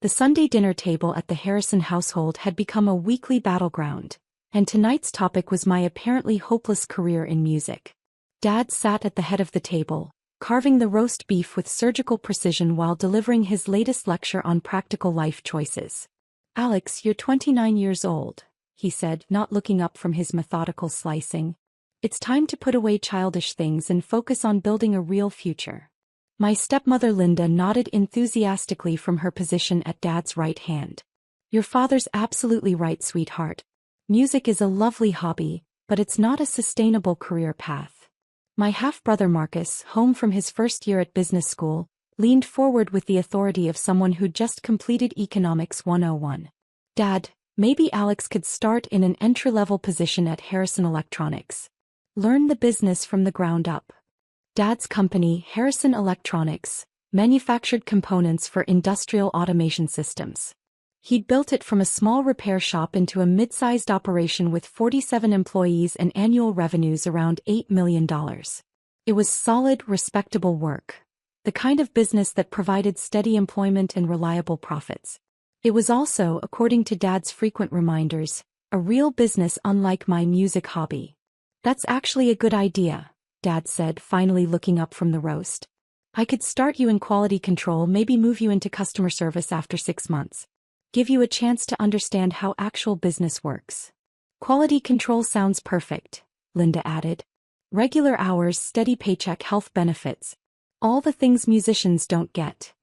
The Sunday dinner table at the Harrison household had become a weekly battleground, and tonight's topic was my apparently hopeless career in music. Dad sat at the head of the table, carving the roast beef with surgical precision while delivering his latest lecture on practical life choices. "Alex, you're 29 years old," he said, not looking up from his methodical slicing. "It's time to put away childish things and focus on building a real future." My stepmother Linda nodded enthusiastically from her position at Dad's right hand. "Your father's absolutely right, sweetheart. Music is a lovely hobby, but it's not a sustainable career path." My half-brother Marcus, home from his first year at business school, leaned forward with the authority of someone who'd just completed Economics 101. "Dad, maybe Alex could start in an entry-level position at Harrison Electronics. Learn the business from the ground up." Dad's company, Harrison Electronics, manufactured components for industrial automation systems. He'd built it from a small repair shop into a mid-sized operation with 47 employees and annual revenues around $8 million. It was solid, respectable work, the kind of business that provided steady employment and reliable profits. It was also, according to Dad's frequent reminders, a real business unlike my music hobby. "That's actually a good idea," Dad said, finally looking up from the roast. "I could start you in quality control, maybe move you into customer service after 6 months. Give you a chance to understand how actual business works." "Quality control sounds perfect," Linda added. "Regular hours, steady paycheck, health benefits. All the things musicians don't get."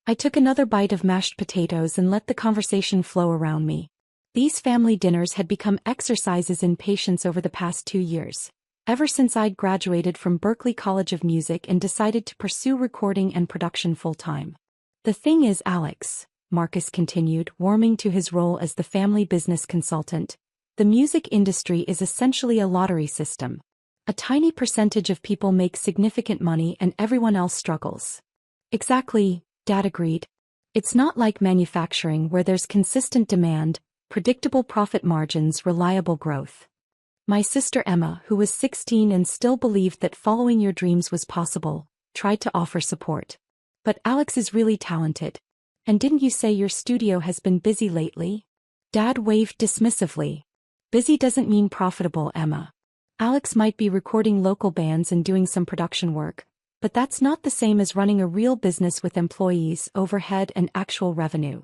I took another bite of mashed potatoes and let the conversation flow around me. These family dinners had become exercises in patience over the past 2 years, ever since I'd graduated from Berklee College of Music and decided to pursue recording and production full-time. "The thing is, Alex," Marcus continued, warming to his role as the family business consultant, "the music industry is essentially a lottery system. A tiny percentage of people make significant money and everyone else struggles." "Exactly," Dad agreed. "It's not like manufacturing where there's consistent demand, predictable profit margins, reliable growth." My sister Emma, who was 16 and still believed that following your dreams was possible, tried to offer support. "But Alex is really talented. And didn't you say your studio has been busy lately?" Dad waved dismissively. "Busy doesn't mean profitable, Emma. Alex might be recording local bands and doing some production work, but that's not the same as running a real business with employees, overhead, and actual revenue."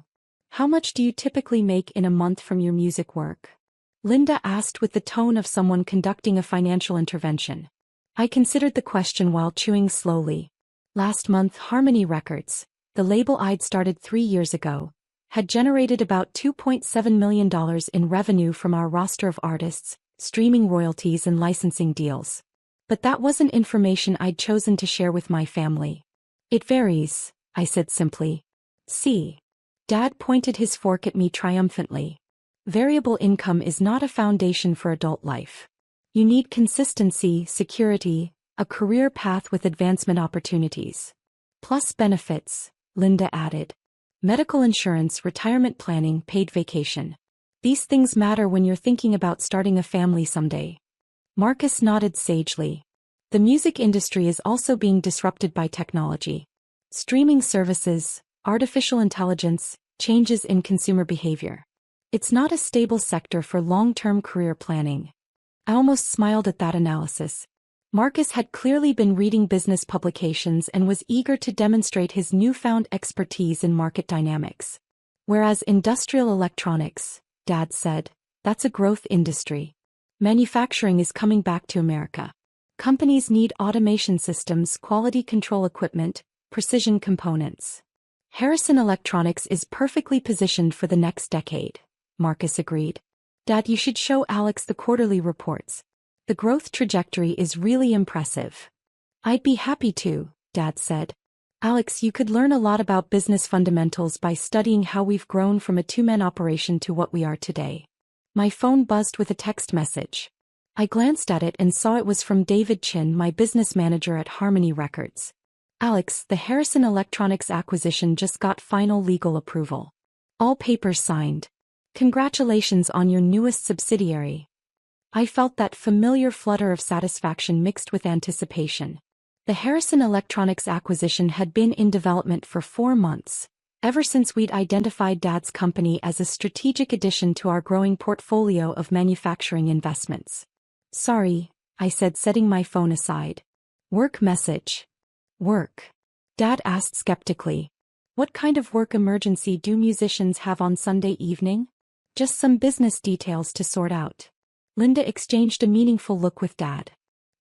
"How much do you typically make in a month from your music work?" Linda asked with the tone of someone conducting a financial intervention. I considered the question while chewing slowly. Last month, Harmony Records, the label I'd started 3 years ago, had generated about $2.7 million in revenue from our roster of artists, streaming royalties and licensing deals. But that wasn't information I'd chosen to share with my family. "It varies," I said simply. "See." Dad pointed his fork at me triumphantly. "Variable income is not a foundation for adult life. You need consistency, security, a career path with advancement opportunities. Plus benefits," Linda added. "Medical insurance, retirement planning, paid vacation. These things matter when you're thinking about starting a family someday." Marcus nodded sagely. "The music industry is also being disrupted by technology. Streaming services, artificial intelligence, changes in consumer behavior. It's not a stable sector for long-term career planning." I almost smiled at that analysis. Marcus had clearly been reading business publications and was eager to demonstrate his newfound expertise in market dynamics. "Whereas industrial electronics," Dad said, "that's a growth industry. Manufacturing is coming back to America. Companies need automation systems, quality control equipment, precision components. Harrison Electronics is perfectly positioned for the next decade," Marcus agreed. "Dad, you should show Alex the quarterly reports. The growth trajectory is really impressive." "I'd be happy to," Dad said. "Alex, you could learn a lot about business fundamentals by studying how we've grown from a 2-man operation to what we are today." My phone buzzed with a text message. I glanced at it and saw it was from David Chin, my business manager at Harmony Records. "Alex, the Harrison Electronics acquisition just got final legal approval. All papers signed. Congratulations on your newest subsidiary." I felt that familiar flutter of satisfaction mixed with anticipation. The Harrison Electronics acquisition had been in development for 4 months, ever since we'd identified Dad's company as a strategic addition to our growing portfolio of manufacturing investments. Sorry, I said, setting my phone aside. Work message. Work? Dad asked skeptically. What kind of work emergency do musicians have on Sunday evening? Just some business details to sort out. Linda exchanged a meaningful look with Dad.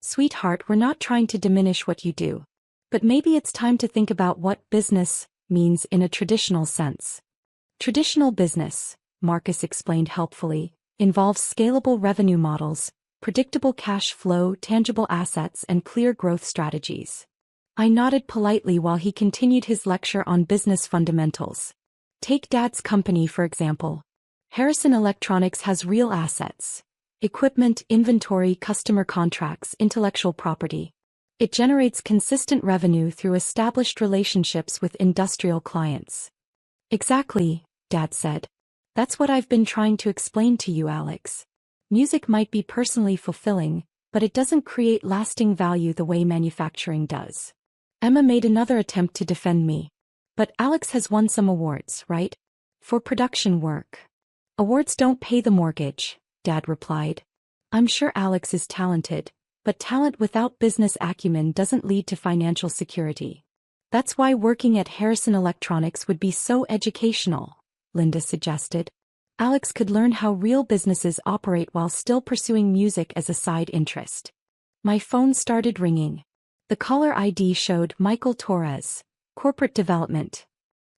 Sweetheart, we're not trying to diminish what you do. But maybe it's time to think about what business means in a traditional sense. Traditional business, Marcus explained helpfully, involves scalable revenue models, predictable cash flow, tangible assets, and clear growth strategies. I nodded politely while he continued his lecture on business fundamentals. Take Dad's company, for example. Harrison Electronics has real assets: equipment, inventory, customer contracts, intellectual property. It generates consistent revenue through established relationships with industrial clients. Exactly, Dad said. That's what I've been trying to explain to you, Alex. Music might be personally fulfilling, but it doesn't create lasting value the way manufacturing does. Emma made another attempt to defend me. But Alex has won some awards, right? For production work. Awards don't pay the mortgage, Dad replied. I'm sure Alex is talented, but talent without business acumen doesn't lead to financial security. That's why working at Harrison Electronics would be so educational, Linda suggested. Alex could learn how real businesses operate while still pursuing music as a side interest. My phone started ringing. The caller ID showed Michael Torres, Corporate Development.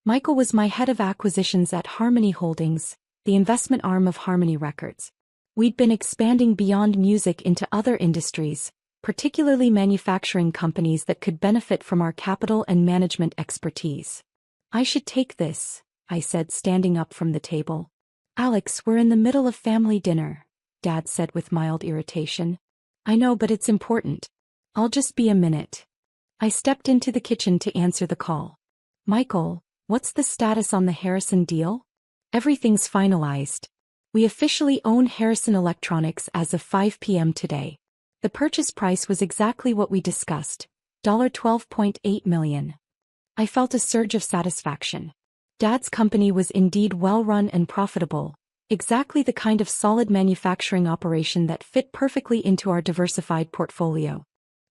Michael was my head of acquisitions at Harmony Holdings, the investment arm of Harmony Records. We'd been expanding beyond music into other industries, particularly manufacturing companies that could benefit from our capital and management expertise. I should take this, I said, standing up from the table. Alex, we're in the middle of family dinner, Dad said with mild irritation. I know, but it's important. I'll just be a minute. I stepped into the kitchen to answer the call. Michael, what's the status on the Harrison deal? Everything's finalized. We officially own Harrison Electronics as of 5 p.m. today. The purchase price was exactly what we discussed, $12.8 million. I felt a surge of satisfaction. Dad's company was indeed well-run and profitable, exactly the kind of solid manufacturing operation that fit perfectly into our diversified portfolio.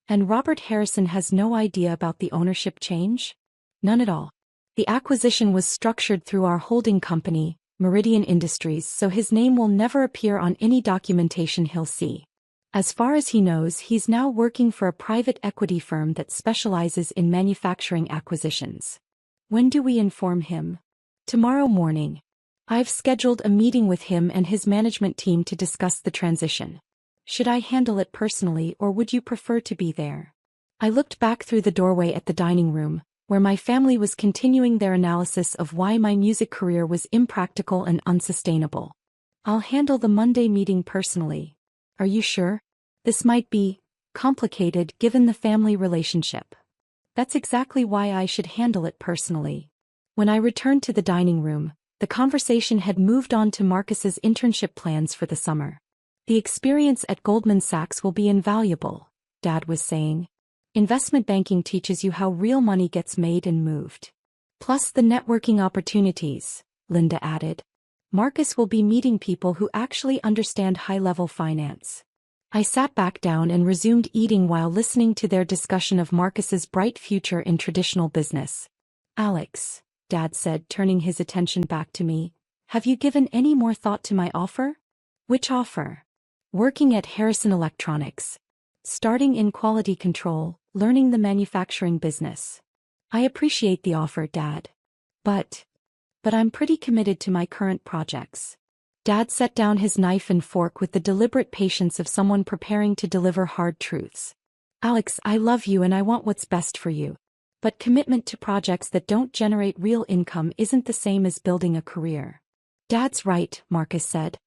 And Robert Harrison has no idea about the ownership change? None at all. The acquisition was structured through our holding company, Meridian Industries, so his name will never appear on any documentation he'll see. As far as he knows, he's now working for a private equity firm that specializes in manufacturing acquisitions. When do we inform him? Tomorrow morning. I've scheduled a meeting with him and his management team to discuss the transition. Should I handle it personally, or would you prefer to be there? I looked back through the doorway at the dining room, where my family was continuing their analysis of why my music career was impractical and unsustainable. I'll handle the Monday meeting personally. Are you sure? This might be complicated given the family relationship. That's exactly why I should handle it personally. When I returned to the dining room, the conversation had moved on to Marcus's internship plans for the summer. The experience at Goldman Sachs will be invaluable, Dad was saying. Investment banking teaches you how real money gets made and moved. Plus the networking opportunities, Linda added. Marcus will be meeting people who actually understand high-level finance. I sat back down and resumed eating while listening to their discussion of Marcus's bright future in traditional business. Alex, Dad said, turning his attention back to me, have you given any more thought to my offer? Which offer? Working at Harrison Electronics. Starting in quality control, learning the manufacturing business. I appreciate the offer, Dad. But I'm pretty committed to my current projects. Dad set down his knife and fork with the deliberate patience of someone preparing to deliver hard truths. Alex, I love you and I want what's best for you. But commitment to projects that don't generate real income isn't the same as building a career. Dad's right, Marcus said.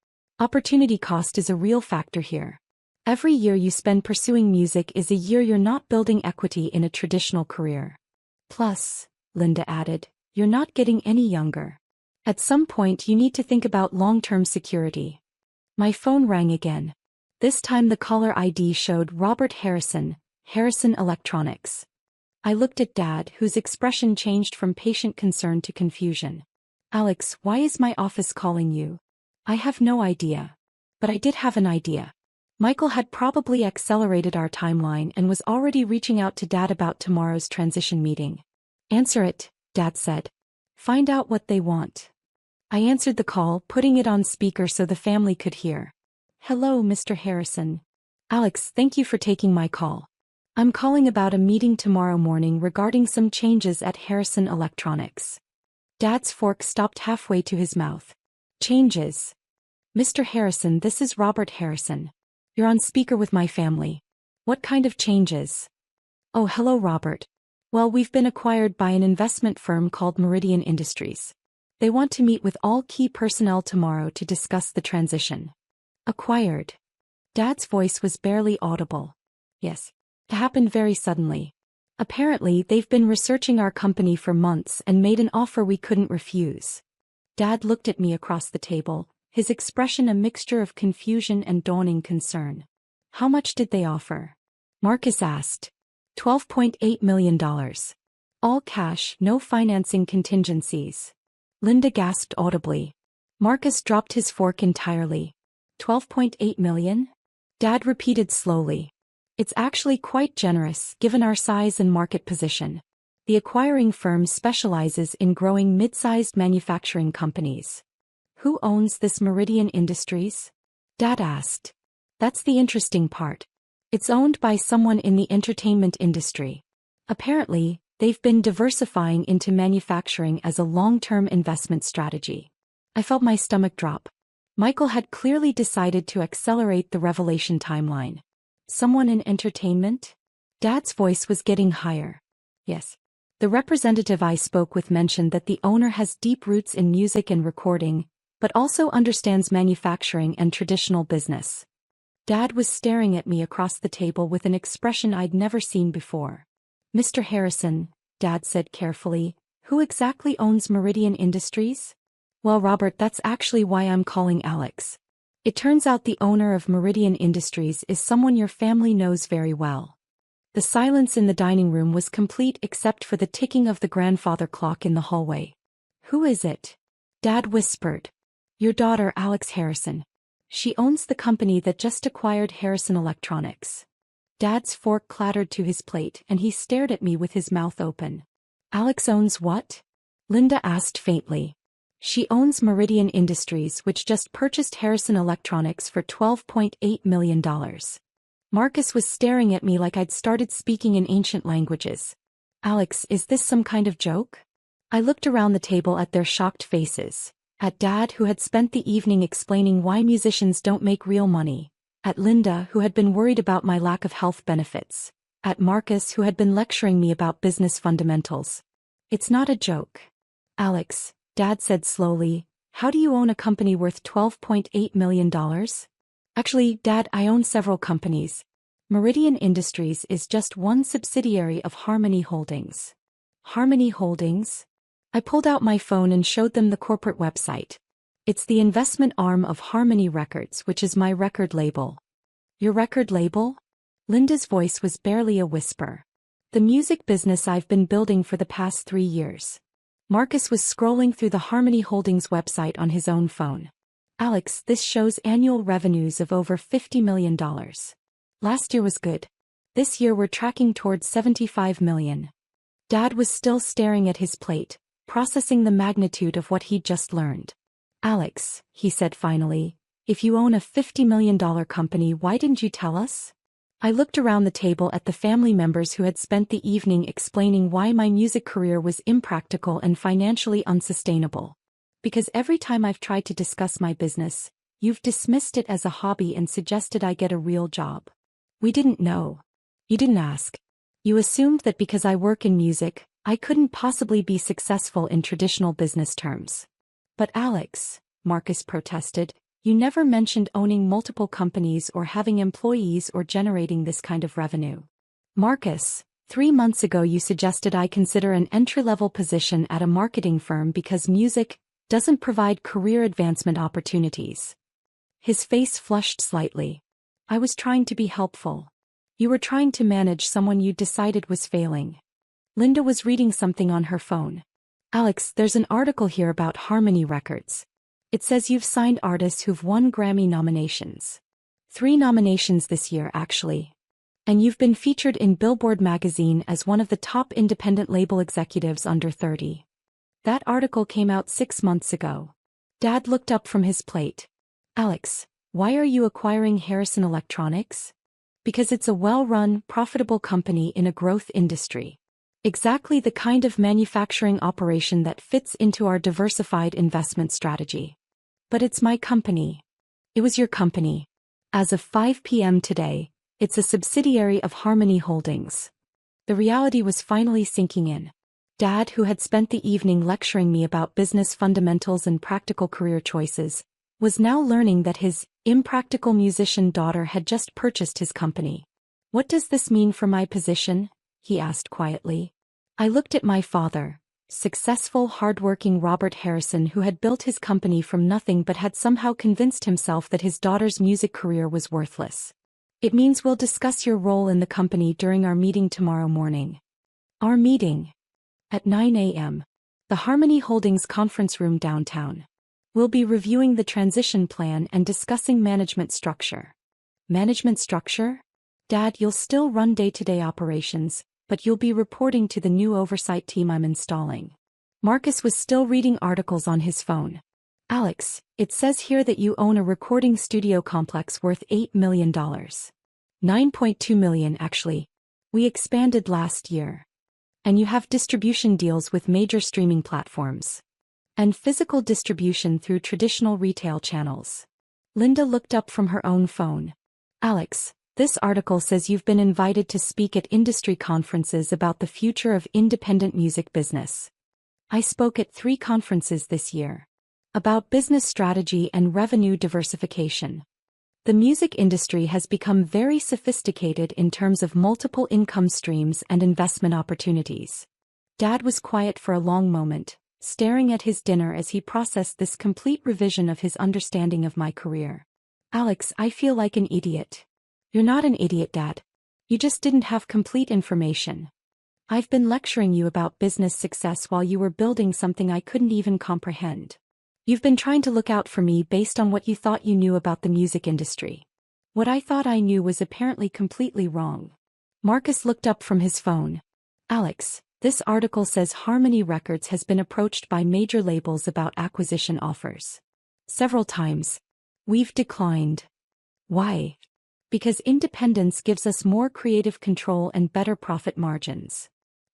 Opportunity cost is a real factor here. Every year you spend pursuing music is a year you're not building equity in a traditional career. Plus, Linda added, you're not getting any younger. At some point you need to think about long-term security. My phone rang again. This time the caller ID showed Robert Harrison, Harrison Electronics. I looked at Dad, whose expression changed from patient concern to confusion. Alex, why is my office calling you? I have no idea. But I did have an idea. Michael had probably accelerated our timeline and was already reaching out to Dad about tomorrow's transition meeting. Answer it, Dad said. Find out what they want. I answered the call, putting it on speaker so the family could hear. Hello, Mr. Harrison. Alex, thank you for taking my call. I'm calling about a meeting tomorrow morning regarding some changes at Harrison Electronics. Dad's fork stopped halfway to his mouth. Changes. Mr. Harrison, this is Robert Harrison. You're on speaker with my family. What kind of changes? Oh, hello, Robert. Well, we've been acquired by an investment firm called Meridian Industries. They want to meet with all key personnel tomorrow to discuss the transition. Acquired. Dad's voice was barely audible. Yes. It happened very suddenly. Apparently, they've been researching our company for months and made an offer we couldn't refuse. Dad looked at me across the table, his expression a mixture of confusion and dawning concern. How much did they offer? Marcus asked. $12.8 million. All cash, no financing contingencies. Linda gasped audibly. Marcus dropped his fork entirely. $12.8 million? Dad repeated slowly. It's actually quite generous, given our size and market position. The acquiring firm specializes in growing mid-sized manufacturing companies. Who owns this Meridian Industries? Dad asked. That's the interesting part. It's owned by someone in the entertainment industry. Apparently, they've been diversifying into manufacturing as a long-term investment strategy. I felt my stomach drop. Michael had clearly decided to accelerate the revelation timeline. Someone in entertainment? Dad's voice was getting higher. Yes. The representative I spoke with mentioned that the owner has deep roots in music and recording, but also understands manufacturing and traditional business. Dad was staring at me across the table with an expression I'd never seen before. Mr. Harrison, Dad said carefully, who exactly owns Meridian Industries? Well, Robert, that's actually why I'm calling Alex. It turns out the owner of Meridian Industries is someone your family knows very well. The silence in the dining room was complete except for the ticking of the grandfather clock in the hallway. Who is it? Dad whispered. Your daughter, Alex Harrison. She owns the company that just acquired Harrison Electronics. Dad's fork clattered to his plate and he stared at me with his mouth open. Alex owns what? Linda asked faintly. She owns Meridian Industries, which just purchased Harrison Electronics for $12.8 million. Marcus was staring at me like I'd started speaking in ancient languages. Alex, is this some kind of joke? I looked around the table at their shocked faces. At Dad, who had spent the evening explaining why musicians don't make real money. At Linda, who had been worried about my lack of health benefits. At Marcus, who had been lecturing me about business fundamentals. It's not a joke. Alex, Dad said slowly, how do you own a company worth $12.8 million? Actually, Dad, I own several companies. Meridian Industries is just one subsidiary of Harmony Holdings. Harmony Holdings? I pulled out my phone and showed them the corporate website. It's the investment arm of Harmony Records, which is my record label. Your record label? Linda's voice was barely a whisper. The music business I've been building for the past 3 years. Marcus was scrolling through the Harmony Holdings website on his own phone. Alex, this shows annual revenues of over $50 million. Last year was good. This year we're tracking towards $75 million. Dad was still staring at his plate, processing the magnitude of what he'd just learned. Alex, he said finally, if you own a $50 million company, why didn't you tell us? I looked around the table at the family members who had spent the evening explaining why my music career was impractical and financially unsustainable. Because every time I've tried to discuss my business, you've dismissed it as a hobby and suggested I get a real job. We didn't know. You didn't ask. You assumed that because I work in music, I couldn't possibly be successful in traditional business terms. But Alex, Marcus protested, you never mentioned owning multiple companies or having employees or generating this kind of revenue. Marcus, 3 months ago you suggested I consider an entry-level position at a marketing firm because music doesn't provide career advancement opportunities. His face flushed slightly. I was trying to be helpful. You were trying to manage someone you decided was failing. Linda was reading something on her phone. Alex, there's an article here about Harmony Records. It says you've signed artists who've won Grammy nominations. 3 nominations this year, actually. And you've been featured in Billboard magazine as one of the top independent label executives under 30. That article came out 6 months ago. Dad looked up from his plate. Alex, why are you acquiring Harrison Electronics? Because it's a well-run, profitable company in a growth industry. Exactly the kind of manufacturing operation that fits into our diversified investment strategy. But it's my company. It was your company. As of 5 p.m. today, it's a subsidiary of Harmony Holdings. The reality was finally sinking in. Dad, who had spent the evening lecturing me about business fundamentals and practical career choices, was now learning that his impractical musician daughter had just purchased his company. What does this mean for my position? He asked quietly. I looked at my father, successful, hard-working Robert Harrison, who had built his company from nothing but had somehow convinced himself that his daughter's music career was worthless. It means we'll discuss your role in the company during our meeting tomorrow morning. Our meeting? At 9 a.m. The Harmony Holdings conference room downtown. We'll be reviewing the transition plan and discussing management structure. Management structure? Dad, you'll still run day-to-day operations, but you'll be reporting to the new oversight team I'm installing. Marcus was still reading articles on his phone. Alex, it says here that you own a recording studio complex worth $8 million. $9.2 million, actually. We expanded last year. And you have distribution deals with major streaming platforms. And physical distribution through traditional retail channels. Linda looked up from her own phone. Alex, this article says you've been invited to speak at industry conferences about the future of independent music business. I spoke at 3 conferences this year. About business strategy and revenue diversification. The music industry has become very sophisticated in terms of multiple income streams and investment opportunities. Dad was quiet for a long moment, staring at his dinner as he processed this complete revision of his understanding of my career. Alex, I feel like an idiot. You're not an idiot, Dad. You just didn't have complete information. I've been lecturing you about business success while you were building something I couldn't even comprehend. You've been trying to look out for me based on what you thought you knew about the music industry. What I thought I knew was apparently completely wrong. Marcus looked up from his phone. Alex, this article says Harmony Records has been approached by major labels about acquisition offers. Several times. We've declined. Why? Because independence gives us more creative control and better profit margins.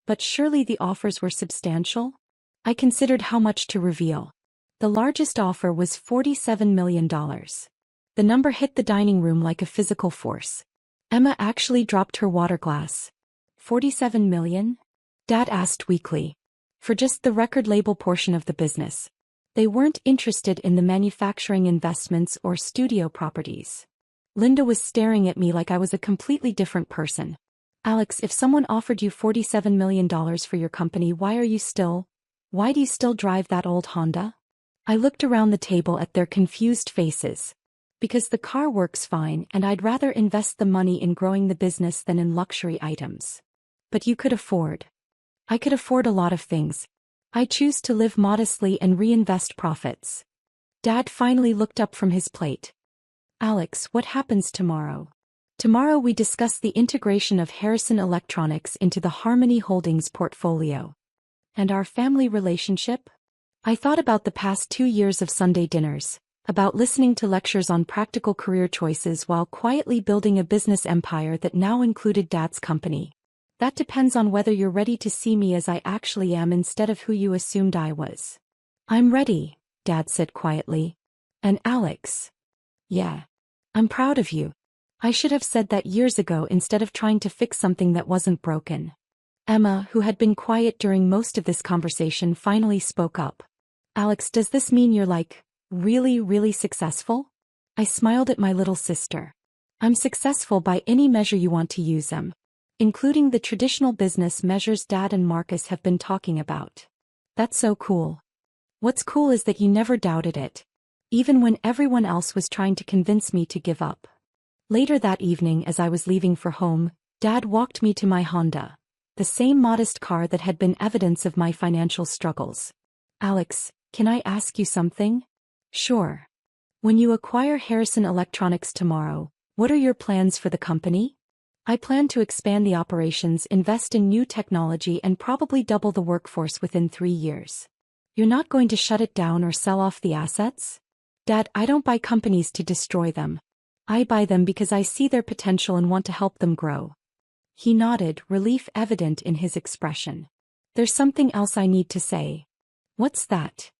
But surely the offers were substantial? I considered how much to reveal. The largest offer was $47 million. The number hit the dining room like a physical force. Emma actually dropped her water glass. $47 million? Dad asked weakly. For just the record label portion of the business. They weren't interested in the manufacturing investments or studio properties. Linda was staring at me like I was a completely different person. Alex, if someone offered you $47 million for your company, why do you still drive that old Honda? I looked around the table at their confused faces. Because the car works fine and I'd rather invest the money in growing the business than in luxury items. But you could afford. I could afford a lot of things. I choose to live modestly and reinvest profits. Dad finally looked up from his plate. Alex, what happens tomorrow? Tomorrow we discuss the integration of Harrison Electronics into the Harmony Holdings portfolio. And our family relationship? I thought about the past 2 years of Sunday dinners, about listening to lectures on practical career choices while quietly building a business empire that now included Dad's company. That depends on whether you're ready to see me as I actually am instead of who you assumed I was. I'm ready, Dad said quietly. And Alex? Yeah. I'm proud of you. I should have said that years ago instead of trying to fix something that wasn't broken. Emma, who had been quiet during most of this conversation, finally spoke up. Alex, does this mean you're really, really successful? I smiled at my little sister. I'm successful by any measure you want to use them, including the traditional business measures Dad and Marcus have been talking about. That's so cool. What's cool is that you never doubted it, even when everyone else was trying to convince me to give up. Later that evening as I was leaving for home, Dad walked me to my Honda. the same modest car that had been evidence of my financial struggles. Alex, can I ask you something? Sure. When you acquire Harrison Electronics tomorrow, what are your plans for the company? I plan to expand the operations, invest in new technology, and probably double the workforce within 3 years. You're not going to shut it down or sell off the assets? Dad, I don't buy companies to destroy them. I buy them because I see their potential and want to help them grow. He nodded, relief evident in his expression. There's something else I need to say. What's that?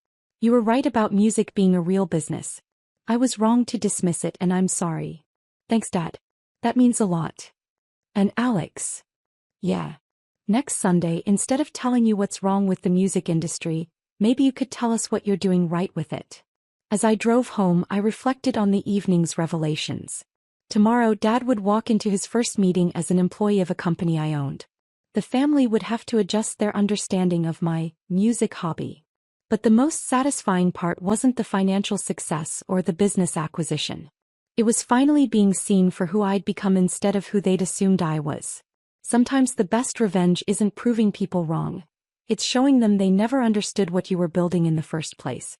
You were right about music being a real business. I was wrong to dismiss it, and I'm sorry. Thanks, Dad. That means a lot. And Alex? Yeah. Next Sunday, instead of telling you what's wrong with the music industry, maybe you could tell us what you're doing right with it. As I drove home, I reflected on the evening's revelations. Tomorrow, Dad would walk into his first meeting as an employee of a company I owned. The family would have to adjust their understanding of my music hobby. But the most satisfying part wasn't the financial success or the business acquisition. It was finally being seen for who I'd become instead of who they'd assumed I was. Sometimes the best revenge isn't proving people wrong. It's showing them they never understood what you were building in the first place.